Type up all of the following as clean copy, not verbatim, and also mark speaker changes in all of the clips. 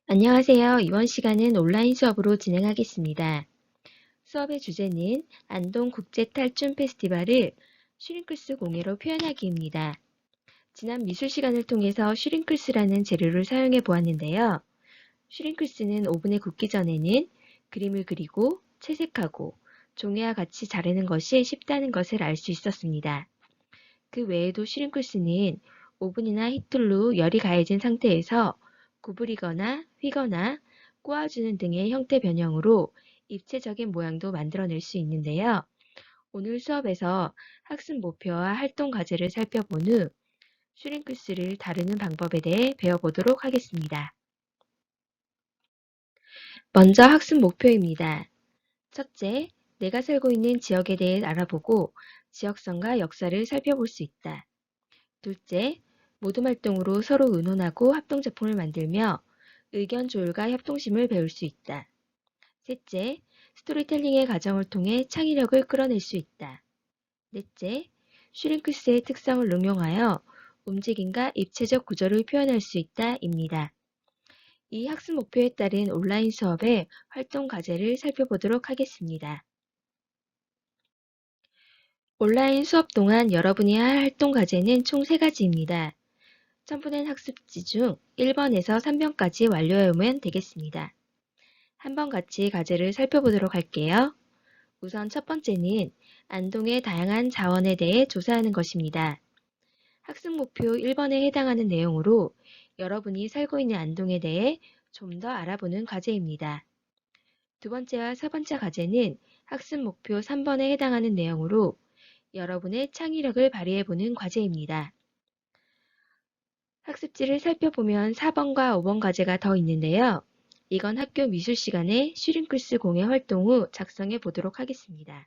Speaker 1: 안녕하세요. 이번 시간은 온라인 수업으로 진행하겠습니다. 수업의 주제는 안동 국제탈춤 페스티벌을 슈링크스 공예로 표현하기입니다. 지난 미술 시간을 통해서 슈링크스라는 재료를 사용해 보았는데요. 슈링크스는 오븐에 굽기 전에는 그림을 그리고 채색하고 종이와 같이 자르는 것이 쉽다는 것을 알 수 있었습니다. 그 외에도 슈링크스는 오븐이나 히틀로 열이 가해진 상태에서 구부리거나 휘거나 꼬아주는 등의 형태 변형으로 입체적인 모양도 만들어낼 수 있는데요. 오늘 수업에서 학습 목표와 활동 과제를 살펴본 후 슈링크스를 다루는 방법에 대해 배워보도록 하겠습니다. 먼저 학습 목표입니다. 첫째, 내가 살고 있는 지역에 대해 알아보고 지역성과 역사를 살펴볼 수 있다. 둘째, 모둠 활동으로 서로 의논하고 합동작품을 만들며 의견 조율과 협동심을 배울 수 있다. 셋째, 스토리텔링의 과정을 통해 창의력을 끌어낼 수 있다. 넷째, 슈링크스의 특성을 응용하여 움직임과 입체적 구조를 표현할 수 있다.입니다. 이 학습 목표에 따른 온라인 수업의 활동 과제를 살펴보도록 하겠습니다. 온라인 수업 동안 여러분이 할 활동 과제는 총 3가지입니다. 첨부된 학습지 중 1번에서 3번까지 완료하면 되겠습니다. 한번 같이 과제를 살펴보도록 할게요. 우선 첫 번째는 안동의 다양한 자원에 대해 조사하는 것입니다. 학습 목표 1번에 해당하는 내용으로 여러분이 살고 있는 안동에 대해 좀 더 알아보는 과제입니다. 두 번째와 세 번째 과제는 학습 목표 3번에 해당하는 내용으로 여러분의 창의력을 발휘해보는 과제입니다. 학습지를 살펴보면 4번과 5번 과제가 더 있는데요. 이건 학교 미술 시간에 슈링크스 공예 활동 후 작성해 보도록 하겠습니다.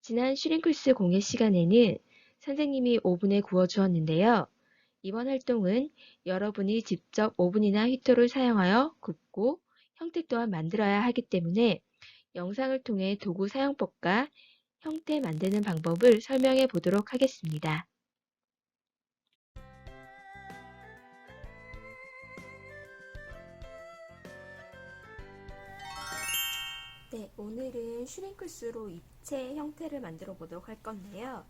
Speaker 1: 지난 슈링크스 공예 시간에는 선생님이 오븐에 구워 주었는데요. 이번 활동은 여러분이 직접 오븐이나 히터를 사용하여 굽고 형태 또한 만들어야 하기 때문에 영상을 통해 도구 사용법과 형태 만드는 방법을 설명해 보도록 하겠습니다. 네, 오늘은 슈링크스로 입체 형태를 만들어 보도록 할 건데요.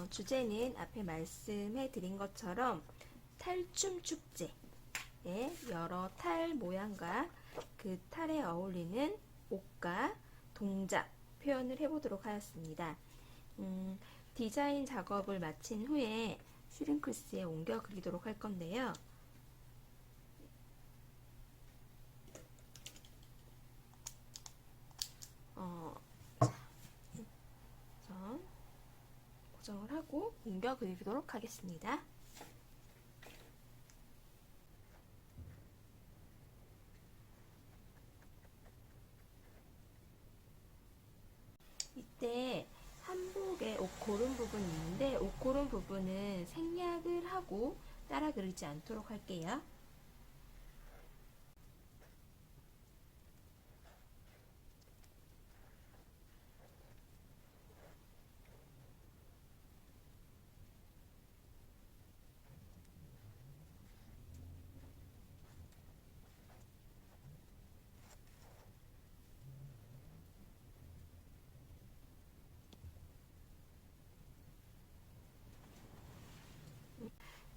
Speaker 1: 주제는 앞에 말씀해 드린 것처럼 탈춤 축제의 여러 탈 모양과 그 탈에 어울리는 옷과 동작 표현을 해보도록 하였습니다. 디자인 작업을 마친 후에 슈링크스에 옮겨 그리도록 할 건데요. 우선 고정을 하고 옮겨 그리도록 하겠습니다. 이때 한복에 옷 고른 부분이 있는데 옷 고른 부분은 생략을 하고 따라 그리지 않도록 할게요.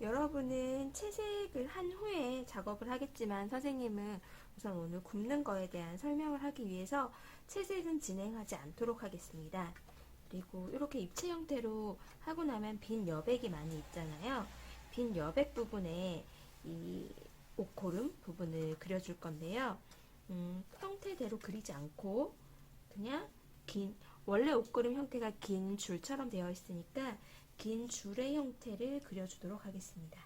Speaker 1: 여러분은 채색을 한 후에 작업을 하겠지만 선생님은 우선 오늘 굽는 거에 대한 설명을 하기 위해서 채색은 진행하지 않도록 하겠습니다. 그리고 이렇게 입체 형태로 하고 나면 빈 여백이 많이 있잖아요. 빈 여백 부분에 이 옷고름 부분을 그려줄 건데요. 형태대로 그리지 않고 그냥 원래 옷고름 형태가 긴 줄처럼 되어 있으니까 긴 줄의 형태를 그려주도록 하겠습니다.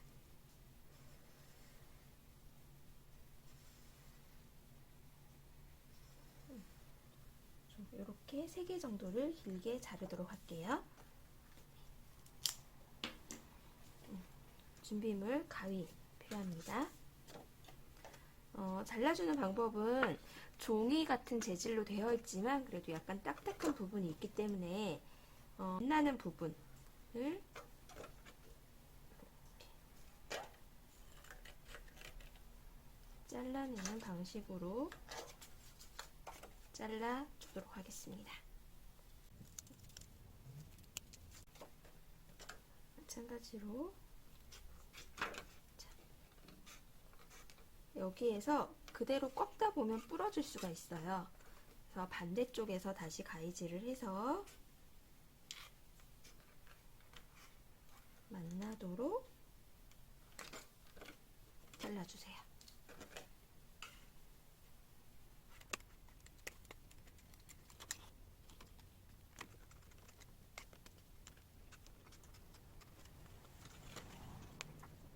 Speaker 1: 이렇게 3개 정도를 길게 자르도록 할게요. 준비물 가위 필요합니다. 잘라주는 방법은 종이 같은 재질로 되어 있지만 그래도 약간 딱딱한 부분이 있기 때문에 빛나는 부분을 잘라내는 방식으로 잘라주도록 하겠습니다. 마찬가지로 여기에서 그대로 꺾다 보면 부러질 수가 있어요. 그래서 반대쪽에서 다시 가위질을 해서 만나도록 잘라주세요.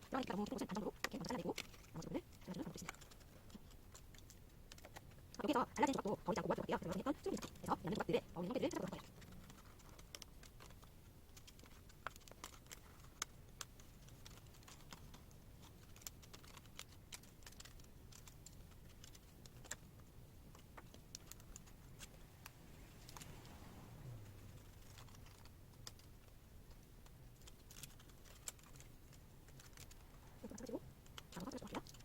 Speaker 1: 그러니까 너무 조금씩 반정으로 이렇게 먼저 잘라내고 나머지 부분을 잘라주면 가보겠습니다. 여기서 잘라진 조각도 버리지 않고 모아주도록 할게요. 그리고 했던 수분이 해서 남는 조각들에 어울리는 형태들을 찾아보도록 할게요. 마찬가지로 좌우가 잘라주도록 할게요.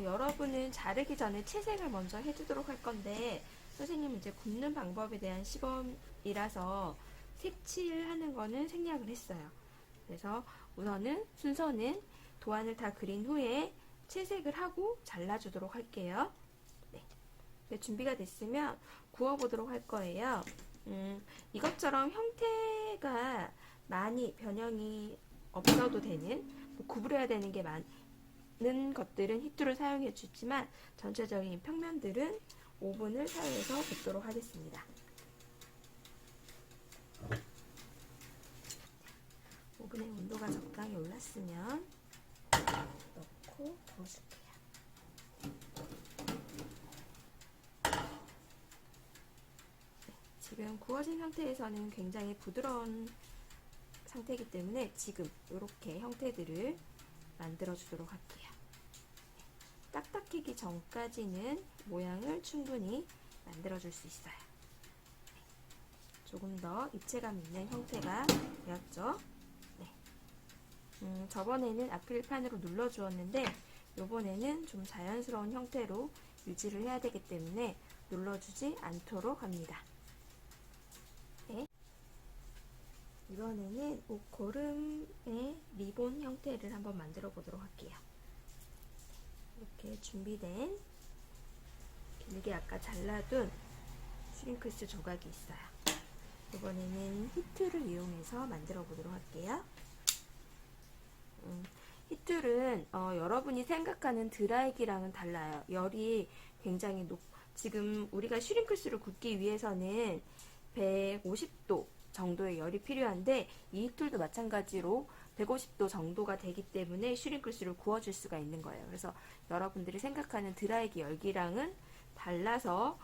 Speaker 1: 여러분은 자르기 전에 채색을 먼저 해주도록 할 건데 선생님은 이제 굽는 방법에 대한 시범이라서 색칠하는 거는 생략을 했어요. 그래서 우선은 순서는 도안을 다 그린 후에 채색을 하고 잘라주도록 할게요. 네, 준비가 됐으면 구워보도록 할 거예요. 이것처럼 형태가 많이 변형이 없어도 되는, 구부려야 되는 게 많은 것들은 히트를 사용해 주지만 전체적인 평면들은 오븐을 사용해서 굽도록 하겠습니다. 오븐의 온도가 적당히 올랐으면 넣고 구워줄게요. 지금 구워진 상태에서는 굉장히 부드러운 상태이기 때문에 지금 이렇게 형태들을 만들어 주도록 할게요. 딱딱해지기 전까지는 모양을 충분히 만들어 줄 수 있어요. 조금 더 입체감 있는 형태가 되었죠. 네. 저번에는 아크릴판으로 눌러 주었는데 이번에는 좀 자연스러운 형태로 유지를 해야 되기 때문에 눌러주지 않도록 합니다. 네. 이번에는 옷고름의 리본 형태를 한번 만들어 보도록 할게요. 이렇게 준비된 길게 아까 잘라둔 슈링크스 조각이 있어요. 이번에는 히트를 이용해서 만들어 보도록 할게요. 히툴은 여러분이 생각하는 드라이기랑은 달라요. 열이 굉장히 지금 우리가 슈링크스를 굽기 위해서는 150도 정도의 열이 필요한데 이 히툴도 마찬가지로 150도 정도가 되기 때문에 슈링크스를 구워줄 수가 있는 거예요. 그래서 여러분들이 생각하는 드라이기 열기랑은 달라서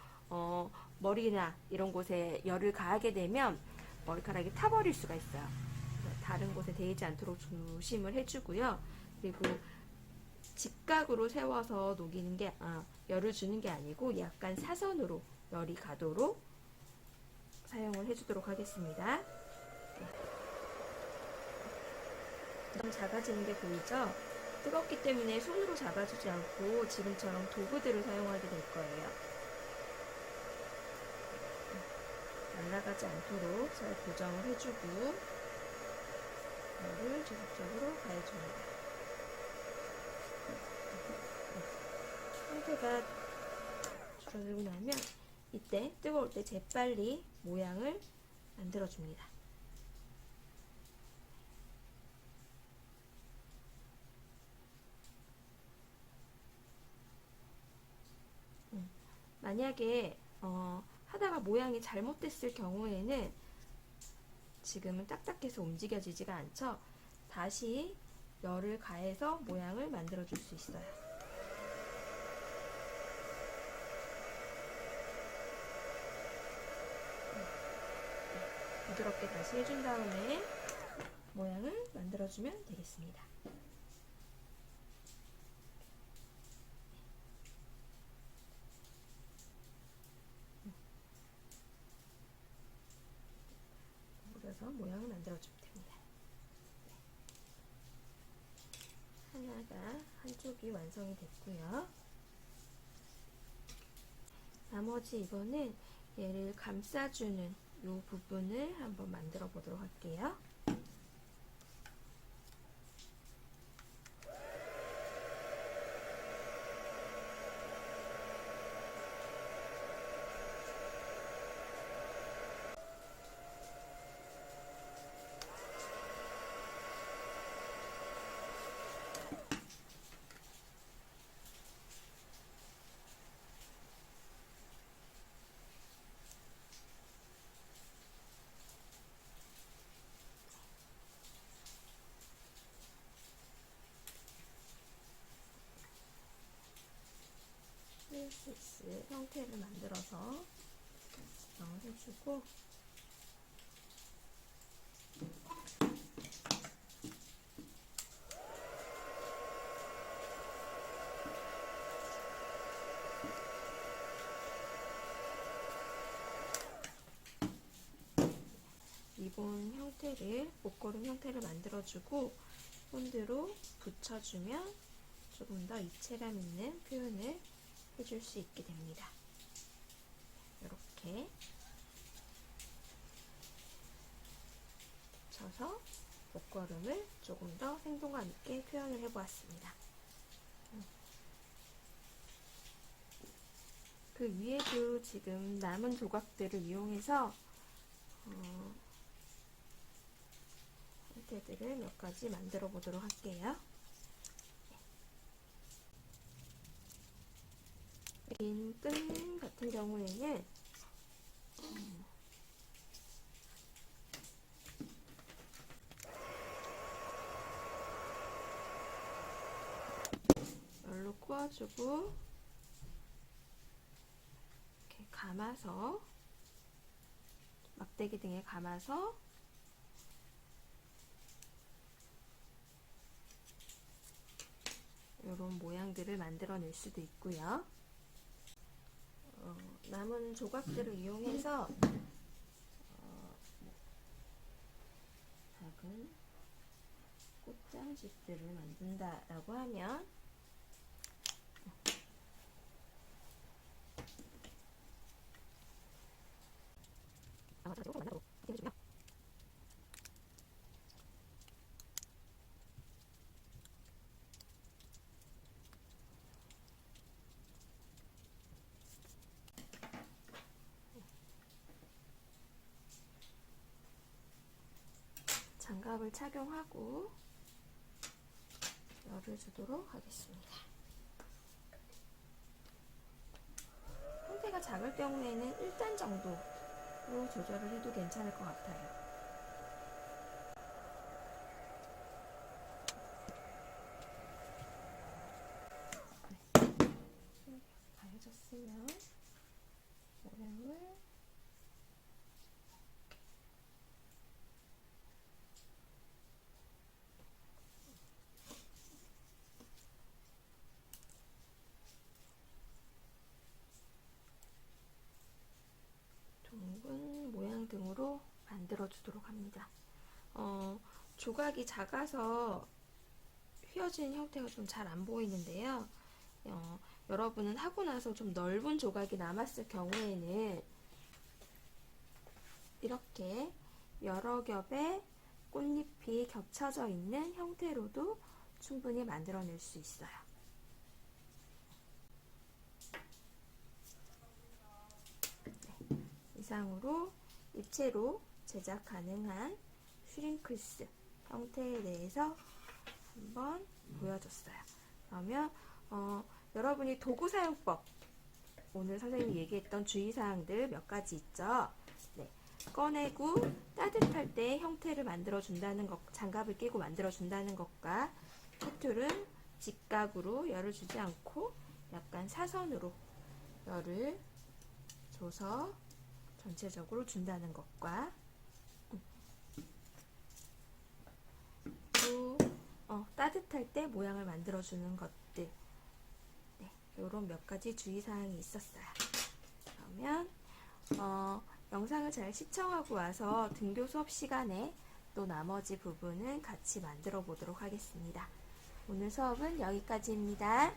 Speaker 1: 머리나 이런 곳에 열을 가하게 되면 머리카락이 타버릴 수가 있어요. 다른 곳에 데이지 않도록 조심을 해주고요. 그리고 직각으로 세워서 녹이는 게 열을 주는 게 아니고 약간 사선으로 열이 가도록 사용을 해주도록 하겠습니다. 너무 작아지는 게 보이죠? 뜨겁기 때문에 손으로 잡아주지 않고 지금처럼 도구들을 사용하게 될 거예요. 날아가지 않도록 잘 고정을 해주고 열을 지속적으로 가해줍니다. 상태가 줄어들고 나면 이때 뜨거울 때 재빨리 모양을 만들어줍니다. 만약에 하다가 모양이 잘못됐을 경우에는 지금은 딱딱해서 움직여지지가 않죠. 다시 열을 가해서 모양을 만들어 줄 수 있어요. 부드럽게 다시 해준 다음에 모양을 만들어 주면 되겠습니다. 돌려서 모양을 만들어주면 됩니다. 하나가 한쪽이 완성이 됐고요. 나머지 이번엔 얘를 감싸주는 이 부분을 한번 만들어 보도록 할게요. 스위스 형태를 만들어서 해주고, 리본 형태를, 목걸음 형태를 만들어주고 본드로 붙여주면 조금 더 입체감 있는 표현을 해줄 수 있게 됩니다. 이렇게 붙여서 목걸음을 조금 더 생동감 있게 표현을 해보았습니다. 그 위에도 지금 남은 조각들을 이용해서 형태들을 몇 가지 만들어 보도록 할게요. 긴 끈 같은 경우에는 열로 꼬아주고 이렇게 감아서, 막대기 등에 감아서 이런 모양들을 만들어낼 수도 있고요. 남은 조각들을 이용해서 작은 꽃장식들을 만든다라고 하면 장갑을 착용하고 열을 주도록 하겠습니다. 형태가 작을 경우에는 1단 정도로 조절을 해도 괜찮을 것 같아요. 가해졌으면 모양을 둥근 모양 등으로 만들어 주도록 합니다. 조각이 작아서 휘어진 형태가 좀 잘 안 보이는데요. 여러분은 하고 나서 좀 넓은 조각이 남았을 경우에는 이렇게 여러 겹의 꽃잎이 겹쳐져 있는 형태로도 충분히 만들어낼 수 있어요. 네, 이상으로 입체로 제작 가능한 슈링클스 형태에 대해서 한번 보여줬어요. 그러면 여러분이 도구 사용법, 오늘 선생님이 얘기했던 주의사항들 몇 가지 있죠. 네, 꺼내고 따뜻할 때 형태를 만들어 준다는 것, 장갑을 끼고 만들어 준다는 것과 휘툴은 직각으로 열을 주지 않고 약간 사선으로 열을 줘서 전체적으로 준다는 것과, 또 따뜻할 때 모양을 만들어 주는 것들, 네, 이런 몇 가지 주의사항이 있었어요. 그러면
Speaker 2: 영상을 잘 시청하고 와서 등교 수업 시간에 또 나머지 부분은 같이 만들어 보도록 하겠습니다. 오늘 수업은 여기까지입니다.